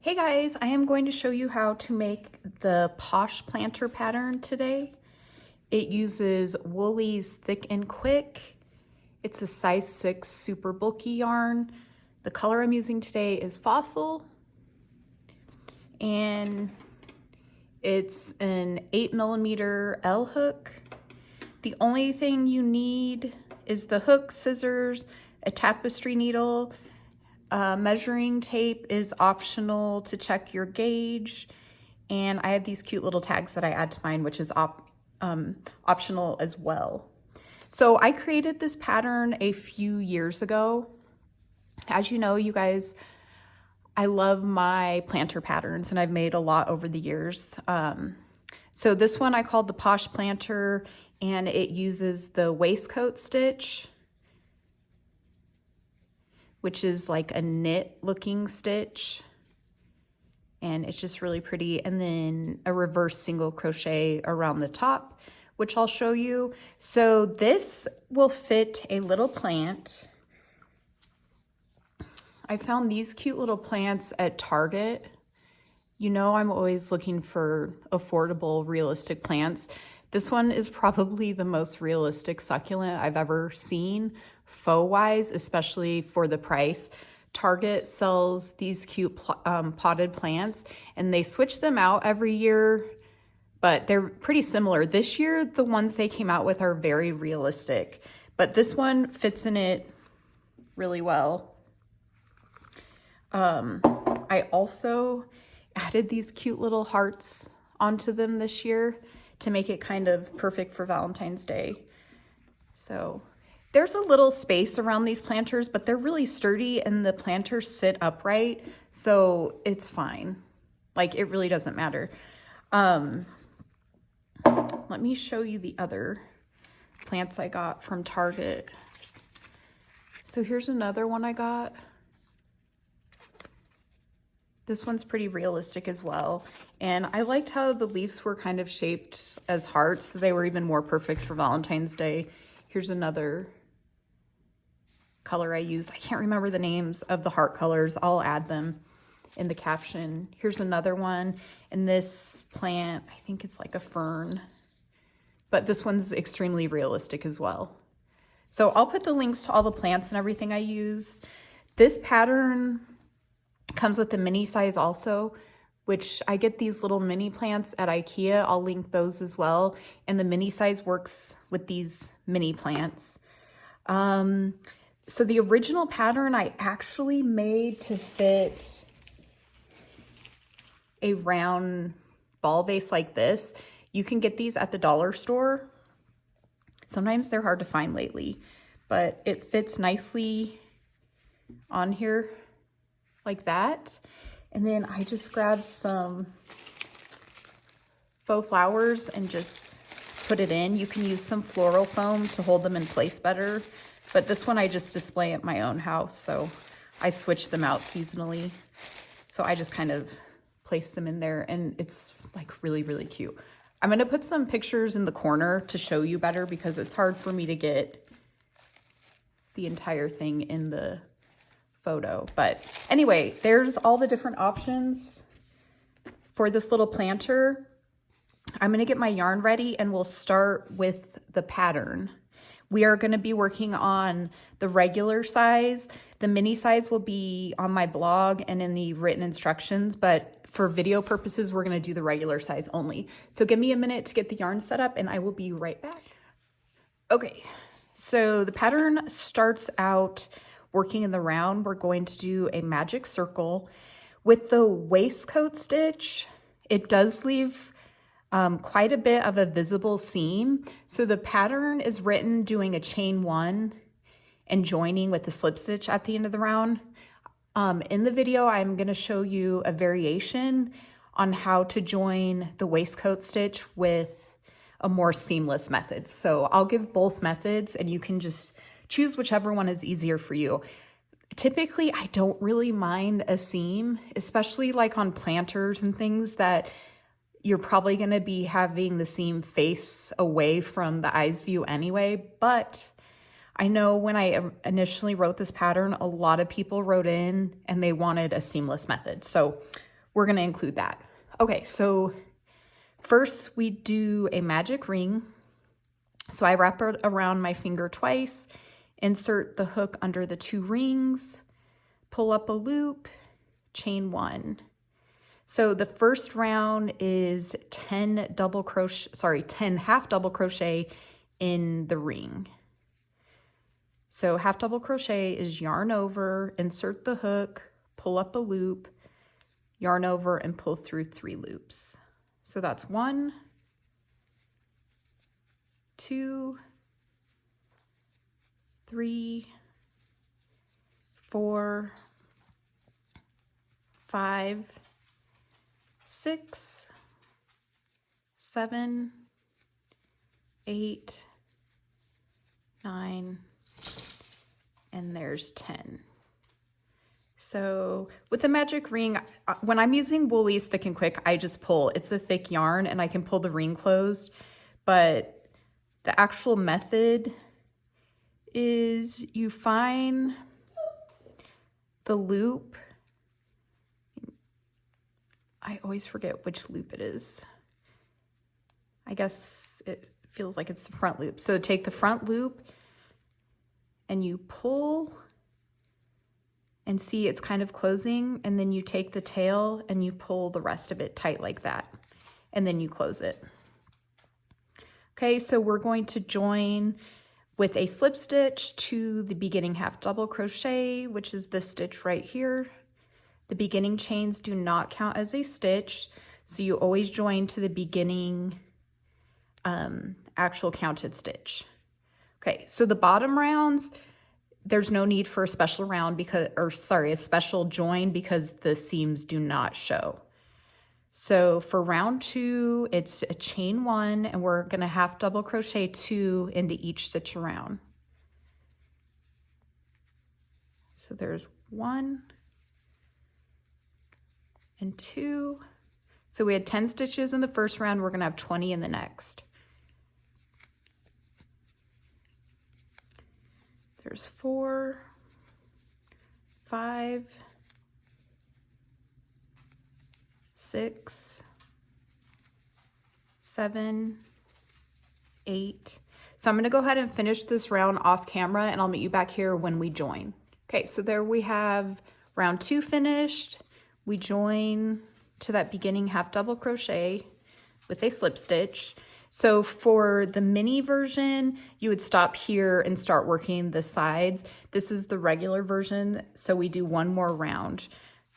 Hey guys, I am going to show you how to make the Posh planter pattern today. It uses Woolly's Thick and Quick. It's a size 6 super bulky yarn. The color I'm using today is Fossil, and it's an 8mm L hook. The only thing you need is the hook, scissors, a tapestry needle. Measuring tape is optional to check your gauge, and I have these cute little tags that I add to mine, which is optional as well. So I created this pattern a few years ago. As you know, you guys, I love my planter patterns, and I've made a lot over the years. So this one I called the Posh planter, and it uses the waistcoat stitch, which is like a knit looking stitch, and it's just really pretty. And then a reverse single crochet around the top, which I'll show you. So this will fit a little plant. I found these cute little plants at Target. You know, I'm always looking for affordable, realistic plants. This one is probably the most realistic succulent I've ever seen, faux-wise, especially for the price. Target sells these cute potted plants, and they switch them out every year, but they're pretty similar. This year, the ones they came out with are very realistic, but this one fits in it really well. I also added these cute little hearts onto them this year to make it kind of perfect for Valentine's Day. So there's a little space around these planters, but they're really sturdy, and the planters sit upright, so it's fine. Like, it really doesn't matter. Let me show you the other plants I got from Target. So here's another one I got. This one's pretty realistic as well. And I liked how the leaves were kind of shaped as hearts, so they were even more perfect for Valentine's Day. Here's another color I used. I can't remember the names of the heart colors. I'll add them in the caption. Here's another one. And this plant, I think it's like a fern, but this one's extremely realistic as well. So I'll put the links to all the plants and everything I use. This pattern comes with the mini size also, which I get these little mini plants at IKEA. I'll link those as well. And the mini size works with these mini plants. So the original pattern I actually made to fit a round ball vase like this. You can get these at the dollar store. Sometimes they're hard to find lately, but it fits nicely on here like that. And then I just grabbed some faux flowers and just put it in. You can use some floral foam to hold them in place better, but this one I just display at my own house, so I switch them out seasonally. So I just kind of place them in there, and it's like really, really cute. I'm gonna put some pictures in the corner to show you better, because it's hard for me to get the entire thing in the photo. But anyway, there's all the different options for this little planter. I'm going to get my yarn ready, and we'll start with the pattern. We are going to be working on the regular size. The mini size will be on my blog and in the written instructions, but for video purposes, we're going to do the regular size only. So give me a minute to get the yarn set up, and I will be right back. Okay, so the pattern starts out working in the round. We're going to do a magic circle. With the waistcoat stitch, it does leave quite a bit of a visible seam. So the pattern is written doing a chain 1 and joining with the slip stitch at the end of the round. In the video, I'm going to show you a variation on how to join the waistcoat stitch with a more seamless method. So I'll give both methods, and you can just choose whichever one is easier for you. Typically, I don't really mind a seam, especially like on planters and things that you're probably going to be having the seam face away from the eye's view anyway. But I know when I initially wrote this pattern, a lot of people wrote in and they wanted a seamless method. So we're gonna include that. Okay, so first we do a magic ring. So I wrap it around my finger twice, insert the hook under the 2 rings, pull up a loop, chain 1. So the first round is 10 half double crochet in the ring. So half double crochet is yarn over, insert the hook, pull up a loop, yarn over, and pull through 3 loops. So that's 1, 2, 3, 4, 5, 6, 7, 8, 9, and there's 10. So with the magic ring, when I'm using Woolies Thick and Quick, I just pull. It's a thick yarn and I can pull the ring closed, but the actual method is you find the loop. I always forget which loop it is. I guess it feels like it's the front loop. So take the front loop and you pull and see it's kind of closing, and then you take the tail and you pull the rest of it tight like that, and then you close it. Okay, so we're going to join with a slip stitch to the beginning half double crochet, which is this stitch right here. The beginning chains do not count as a stitch, so you always join to the beginning actual counted stitch. Okay, so the bottom rounds, there's no need for a special round because, a special join because the seams do not show. So for round 2, it's a chain 1, and we're gonna half double crochet 2 into each stitch around. So there's 1 and 2. So we had 10 stitches in the first round, we're gonna have 20 in the next. There's 4, 5, 6, 7, 8. So I'm going to go ahead and finish this round off camera, and I'll meet you back here when we join. Okay, so there we have round 2 finished. We join to that beginning half double crochet with a slip stitch. So for the mini version, you would stop here and start working the sides. This is the regular version, so we do 1 more round,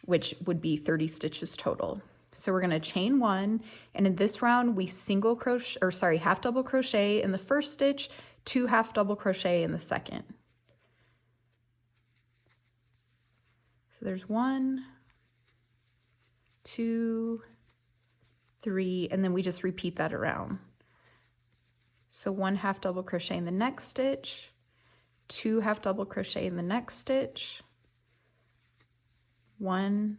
which would be 30 stitches total. So we're going to chain 1, and in this round we half double crochet in the first stitch, 2 half double crochet in the second. So there's 1, 2, 3, and then we just repeat that around. So 1 half double crochet in the next stitch, 2 half double crochet in the next stitch, 1,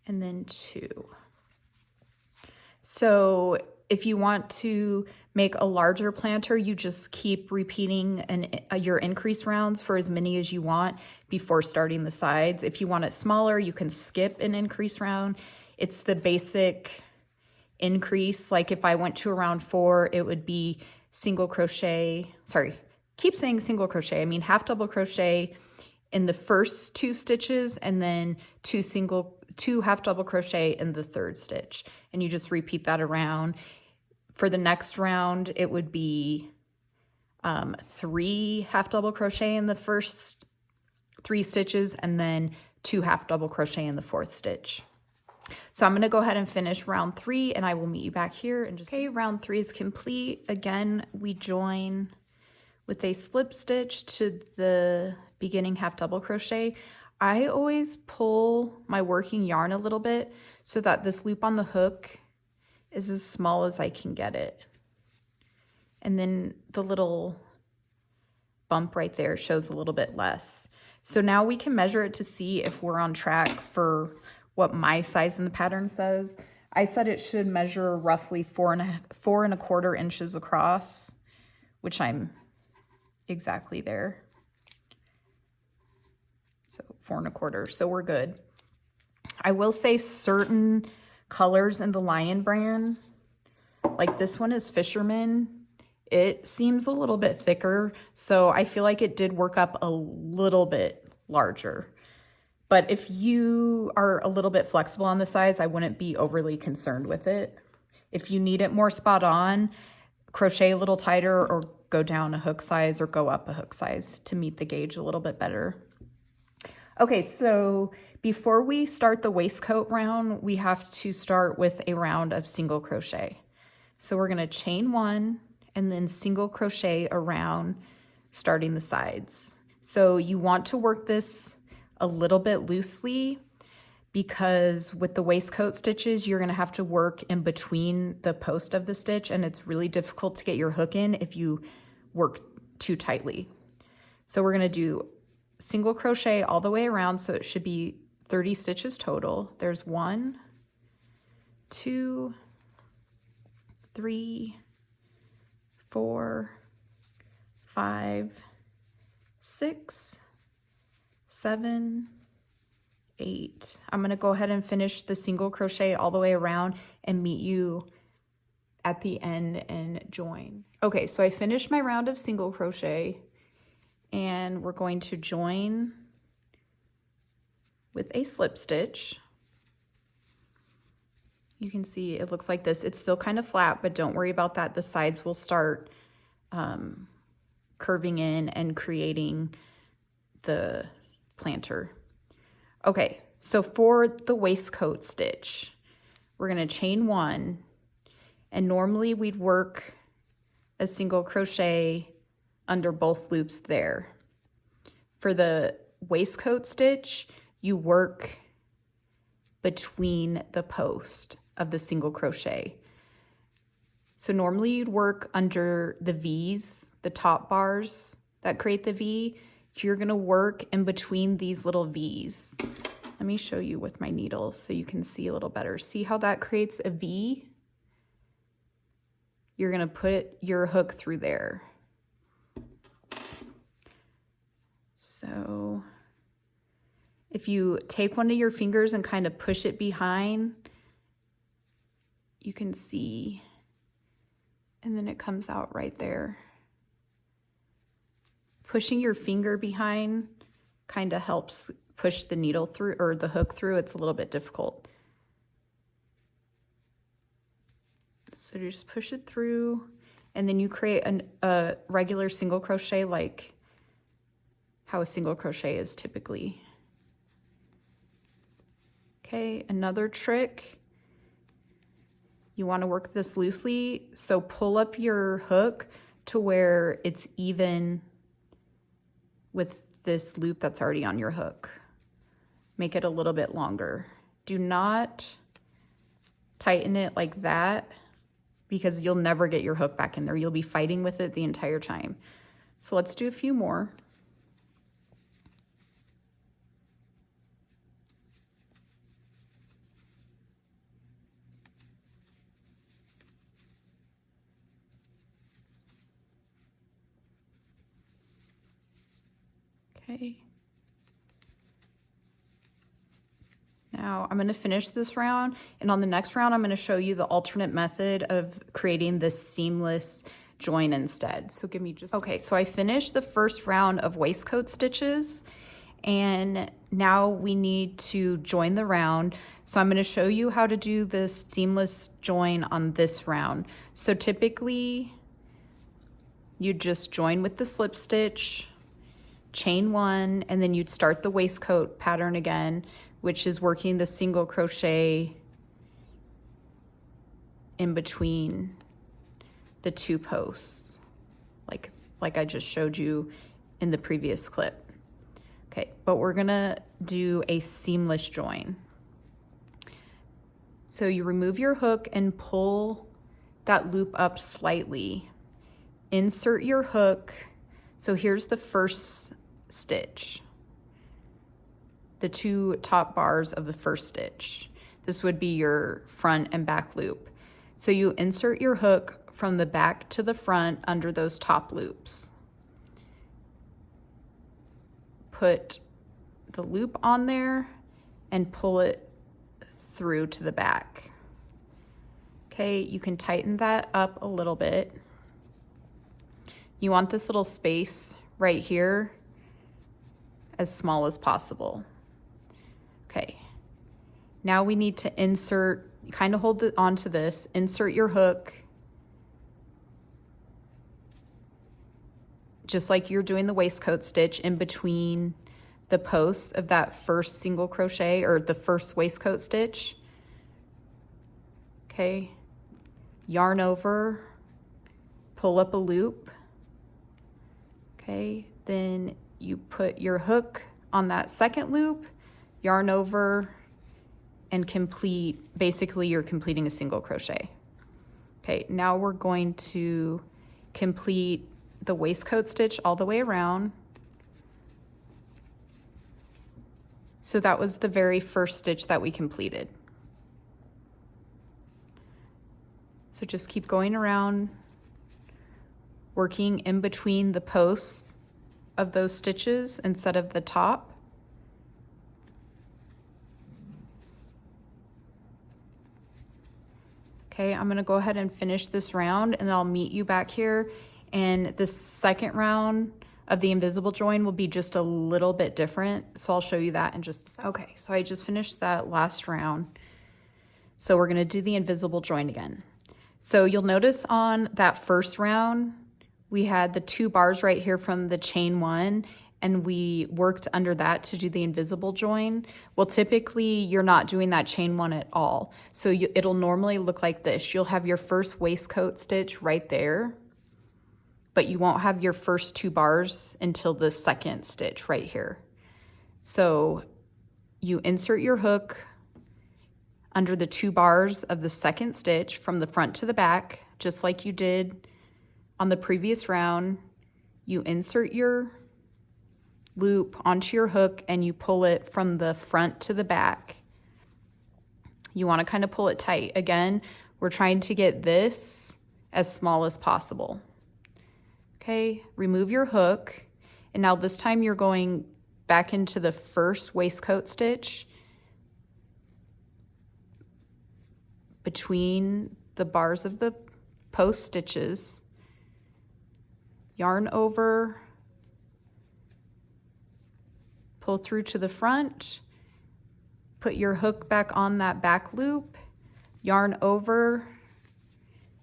and then 2. So if you want to make a larger planter, you just keep repeating your increase rounds for as many as you want before starting the sides. If you want it smaller, you can skip an increase round. It's the basic increase. Like if I went to a round 4, it would be single crochet, keep saying single crochet, I mean half double crochet in the first 2 stitches, and then 2 half double crochet in the third stitch, and you just repeat that around. For the next round, it would be 3 half double crochet in the first 3 stitches, and then 2 half double crochet in the 4th stitch. So I'm going to go ahead and finish round 3, and I will meet you back here in just. Okay, round 3 is complete. Again, we join with a slip stitch to the beginning half double crochet. I always pull my working yarn a little bit so that this loop on the hook is as small as I can get it. And then the little bump right there shows a little bit less. So now we can measure it to see if we're on track for what my size in the pattern says. I said it should measure roughly 4¼ inches across, which I'm exactly there. So 4¼ so we're good. I will say certain colors in the Lion brand, like this one is Fisherman, it seems a little bit thicker, so I feel like it did work up a little bit larger. But if you are a little bit flexible on the size, I wouldn't be overly concerned with it. If you need it more spot on, crochet a little tighter or go down a hook size or go up a hook size to meet the gauge a little bit better. Okay, so before we start the waistcoat round, we have to start with a round of single crochet. So we're gonna chain 1 and then single crochet around, starting the sides. So you want to work this a little bit loosely because with the waistcoat stitches, you're gonna have to work in between the post of the stitch, and it's really difficult to get your hook in if you work too tightly. So we're gonna do single crochet all the way around, so it should be 30 stitches total. There's 1, 2, 3, 4, 5, 6, 7, 8. I'm going to go ahead and finish the single crochet all the way around and meet you at the end and join. Okay, so I finished my round of single crochet and we're going to join with a slip stitch. You can see it looks like this. It's still kind of flat, but don't worry about that. The sides will start curving in and creating the planter. Okay, so for the waistcoat stitch, we're gonna chain 1, and normally we'd work a single crochet under both loops there. For the waistcoat stitch, you work between the post of the single crochet. So normally you'd work under the V's, the top bars that create the V. You're gonna work in between these little V's. Let me show you with my needle so you can see a little better. See how that creates a V? You're gonna put your hook through there. So if you take one of your fingers and kind of push it behind, you can see, and then it comes out right there. Pushing your finger behind kind of helps push the needle through, or the hook through. It's a little bit difficult. So you just push it through, and then you create a regular single crochet like how a single crochet is typically. Okay, another trick. You want to work this loosely, so pull up your hook to where it's even with this loop that's already on your hook. Make it a little bit longer. Do not tighten it like that because you'll never get your hook back in there. You'll be fighting with it the entire time. So let's do a few more. Okay. Now I'm going to finish this round, and on the next round I'm going to show you the alternate method of creating this seamless join instead. So give me just... Okay, so I finished the first round of waistcoat stitches, and now we need to join the round. So I'm going to show you how to do this seamless join on this round. So typically you just join with the slip stitch, chain 1, and then you'd start the waistcoat pattern again, which is working the single crochet in between the 2 posts, like I just showed you in the previous clip. Okay, but we're gonna do a seamless join. So you remove your hook and pull that loop up slightly. Insert your hook. So here's the first stitch, the 2 top bars of the first stitch. This would be your front and back loop. So you insert your hook from the back to the front under those top loops. Put the loop on there and pull it through to the back. Okay, you can tighten that up a little bit. You want this little space right here as small as possible. Okay, now we need to insert, kind of hold it onto this, insert your hook, just like you're doing the waistcoat stitch in between the posts of that first single crochet or the first waistcoat stitch. Okay, yarn over, pull up a loop. Okay, then you put your hook on that second loop, yarn over, and complete, basically you're completing a single crochet. Okay, now we're going to complete the waistcoat stitch all the way around. So that was the very first stitch that we completed. So just keep going around, working in between the posts of those stitches instead of the top. Okay, I'm gonna go ahead and finish this round and I'll meet you back here. And the second round of the invisible join will be just a little bit different. So I'll show you that in just a second. Okay, so I just finished that last round. So we're gonna do the invisible join again. So you'll notice on that first round, we had the 2 bars right here from the chain 1, and we worked under that to do the invisible join. Well, typically you're not doing that chain 1 at all. So it'll normally look like this. You'll have your first waistcoat stitch right there, but you won't have your first 2 bars until the second stitch right here. So you insert your hook under the 2 bars of the second stitch from the front to the back, just like you did on the previous round. You insert your loop onto your hook and you pull it from the front to the back. You want to kind of pull it tight. Again, we're trying to get this as small as possible. Okay, remove your hook, and now this time you're going back into the first waistcoat stitch between the bars of the post stitches, yarn over, pull through to the front, put your hook back on that back loop, yarn over,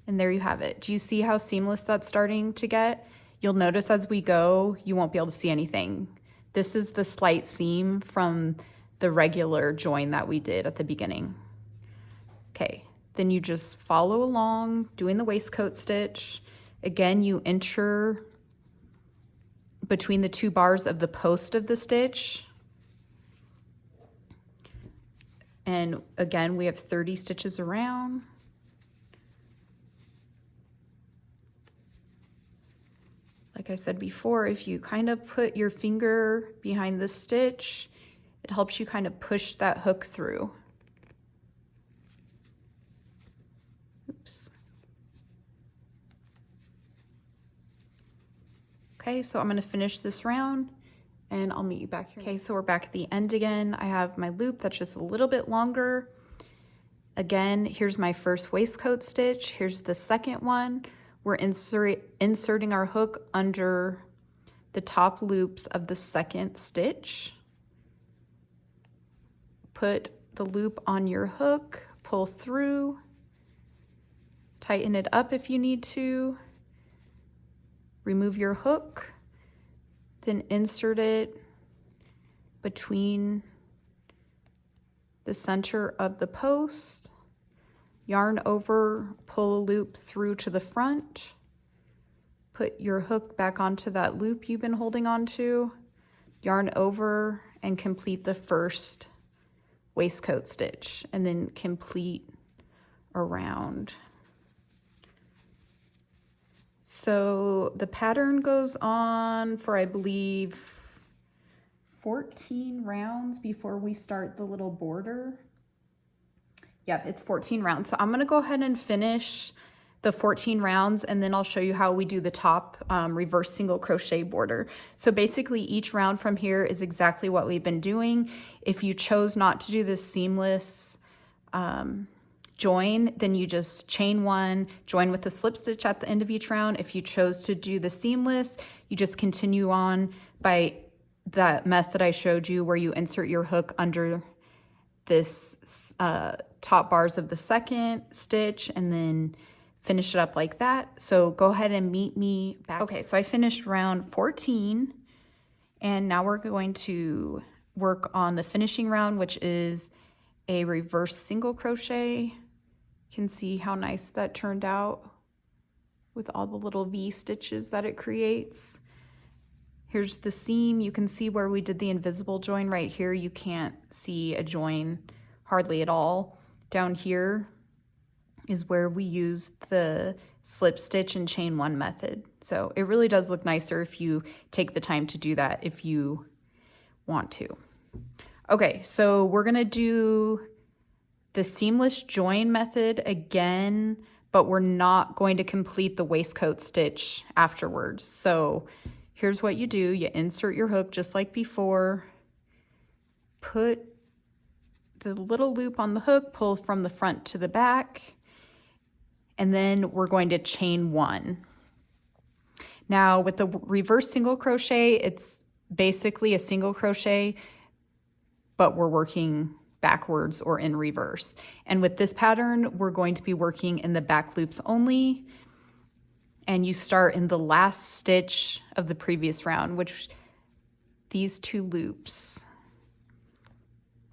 and there you have it. Do you see how seamless that's starting to get? You'll notice as we go, you won't be able to see anything. This is the slight seam from the regular join that we did at the beginning. Okay, then you just follow along doing the waistcoat stitch. Again, you enter between the 2 bars of the post of the stitch. And again, we have 30 stitches around. Like I said before, if you kind of put your finger behind the stitch, it helps you kind of push that hook through. Oops. Okay, so I'm going to finish this round and I'll meet you back here. Okay, so we're back at the end again. I have my loop that's just a little bit longer. Again, here's my first waistcoat stitch. Here's the second one. We're inserting our hook under the top loops of the second stitch. Put the loop on your hook, pull through, tighten it up if you need to, remove your hook, then insert it between the center of the post, yarn over, pull a loop through to the front, put your hook back onto that loop you've been holding onto, yarn over, and complete the first waistcoat stitch, and then complete around. So the pattern goes on for, I believe, 14 rounds before we start the little border. Yep, it's 14 rounds. So I'm gonna go ahead and finish the 14 rounds and then I'll show you how we do the top reverse single crochet border. So basically each round from here is exactly what we've been doing. If you chose not to do this seamless join, then you just chain one, join with the slip stitch at the end of each round. If you chose to do the seamless, you just continue on by that method I showed you where you insert your hook under this top bars of the second stitch and then finish it up like that. So go ahead and meet me back. Okay, so I finished round 14 and now we're going to work on the finishing round, which is a reverse single crochet. You can see how nice that turned out with all the little V stitches that it creates. Here's the seam. You can see where we did the invisible join right here. You can't see a join hardly at all. Down here is where we used the slip stitch and chain one method. So it really does look nicer if you take the time to do that if you want to. Okay, so we're gonna do the seamless join method again, but we're not going to complete the waistcoat stitch afterwards. So here's what you do. You insert your hook just like before, put the little loop on the hook, pull from the front to the back, and then we're going to chain one. Now with the reverse single crochet, it's basically a single crochet, but we're working backwards or in reverse. And with this pattern, we're going to be working in the back loops only. And you start in the last stitch of the previous round, which these two loops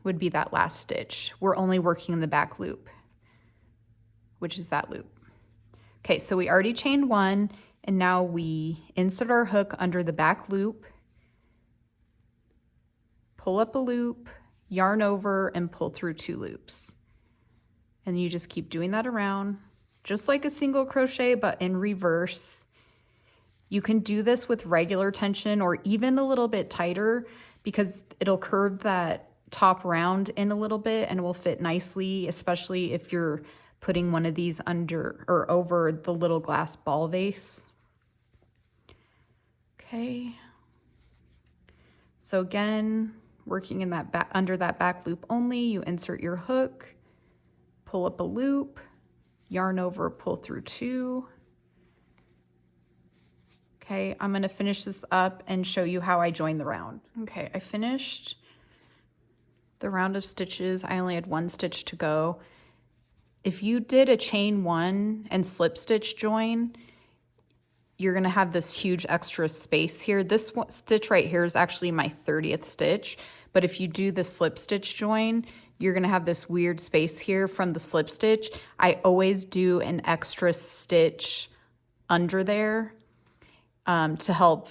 would be that last stitch. We're only working in the back loop, which is that loop. Okay, so we already chained one, and now we insert our hook under the back loop, pull up a loop, yarn over, and pull through two loops. And you just keep doing that around, just like a single crochet, but in reverse. You can do this with regular tension or even a little bit tighter because it'll curve that top round in a little bit and it will fit nicely, especially if you're putting one of these under or over the little glass ball vase. Okay. So again, working in that back, under that back loop only, you insert your hook, pull up a loop, yarn over, pull through two. Okay, I'm gonna finish this up and show you how I join the round. Okay, I finished the round of stitches. I only had one stitch to go. If you did a chain one and slip stitch join, you're gonna have this huge extra space here. This one, stitch right here is actually my 30th stitch, but if you do the slip stitch join, you're gonna have this weird space here from the slip stitch. I always do an extra stitch under there to help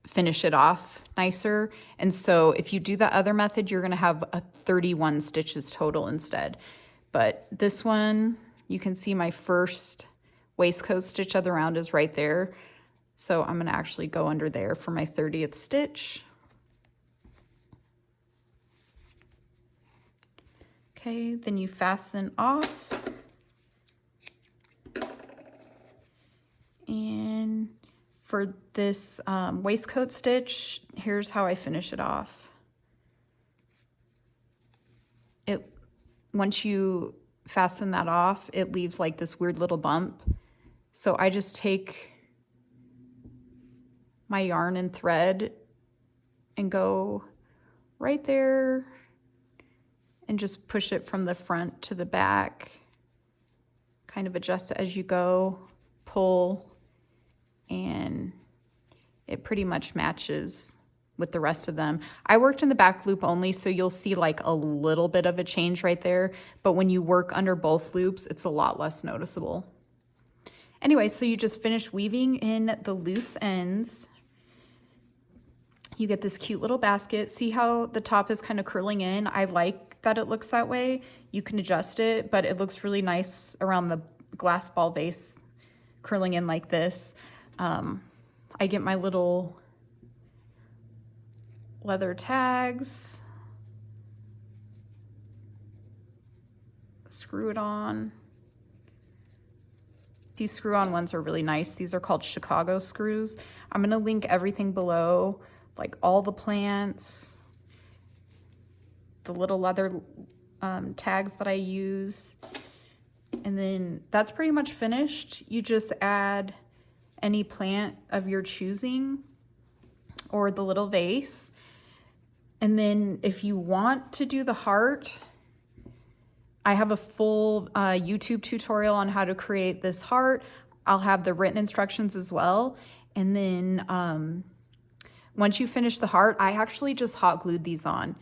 finish it off nicer. And so if you do the other method, you're gonna have 31 stitches total instead. But this one, you can see my first waistcoat stitch of the round is right there. So I'm gonna actually go under there for my 30th stitch. Okay, then you fasten off. And for this waistcoat stitch, here's how I finish it off. Once you fasten that off, it leaves like this weird little bump. So I just take my yarn and thread and go right there and just push it from the front to the back. Kind of adjust it as you go, pull, and it pretty much matches with the rest of them. I worked in the back loop only, so you'll see like a little bit of a change right there, but when you work under both loops, it's a lot less noticeable. Anyway, so you just finish weaving in the loose ends. You get this cute little basket. See how the top is kind of curling in? I like that it looks that way. You can adjust it, but it looks really nice around the glass ball vase curling in like this. I get my little leather tags, screw it on. These screw-on ones are really nice. These are called Chicago screws. I'm gonna link everything below, like all the plants, the little leather tags that I use. And then that's pretty much finished. You just add any plant of your choosing or the little vase. And then if you want to do the heart, I have a full YouTube tutorial on how to create this heart. I'll have the written instructions as well. And then once you finish the heart, I actually just hot glued these on.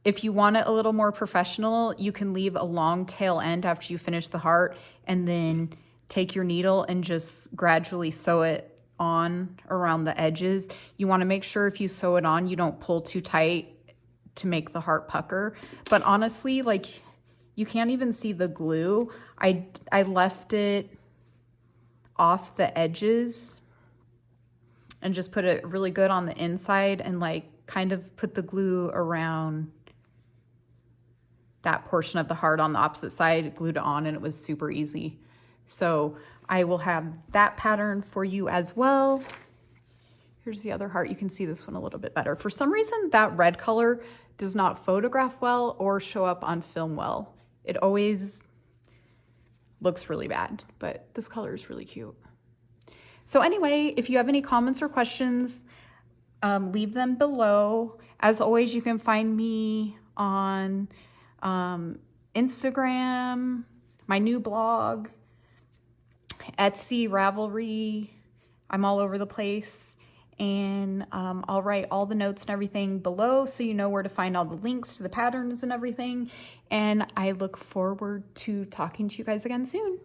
If you want it a little more professional, you can leave a long tail end after you finish the heart and then take your needle and just gradually sew it on around the edges. You want to make sure if you sew it on, you don't pull too tight to make the heart pucker. But honestly, like, you can't even see the glue. I left it off the edges and just put it really good on the inside and like kind of put the glue around that portion of the heart on the opposite side, glued it on, and it was super easy. So I will have that pattern for you as well. Here's the other heart. You can see this one a little bit better. For some reason, that red color does not photograph well or show up on film well. It always looks really bad, but this color is really cute. So anyway, if you have any comments or questions, leave them below. As always, you can find me on Instagram, my new blog, Etsy, Ravelry. I'm all over the place. And I'll write all the notes and everything below so you know where to find all the links to the patterns and everything. And I look forward to talking to you guys again soon.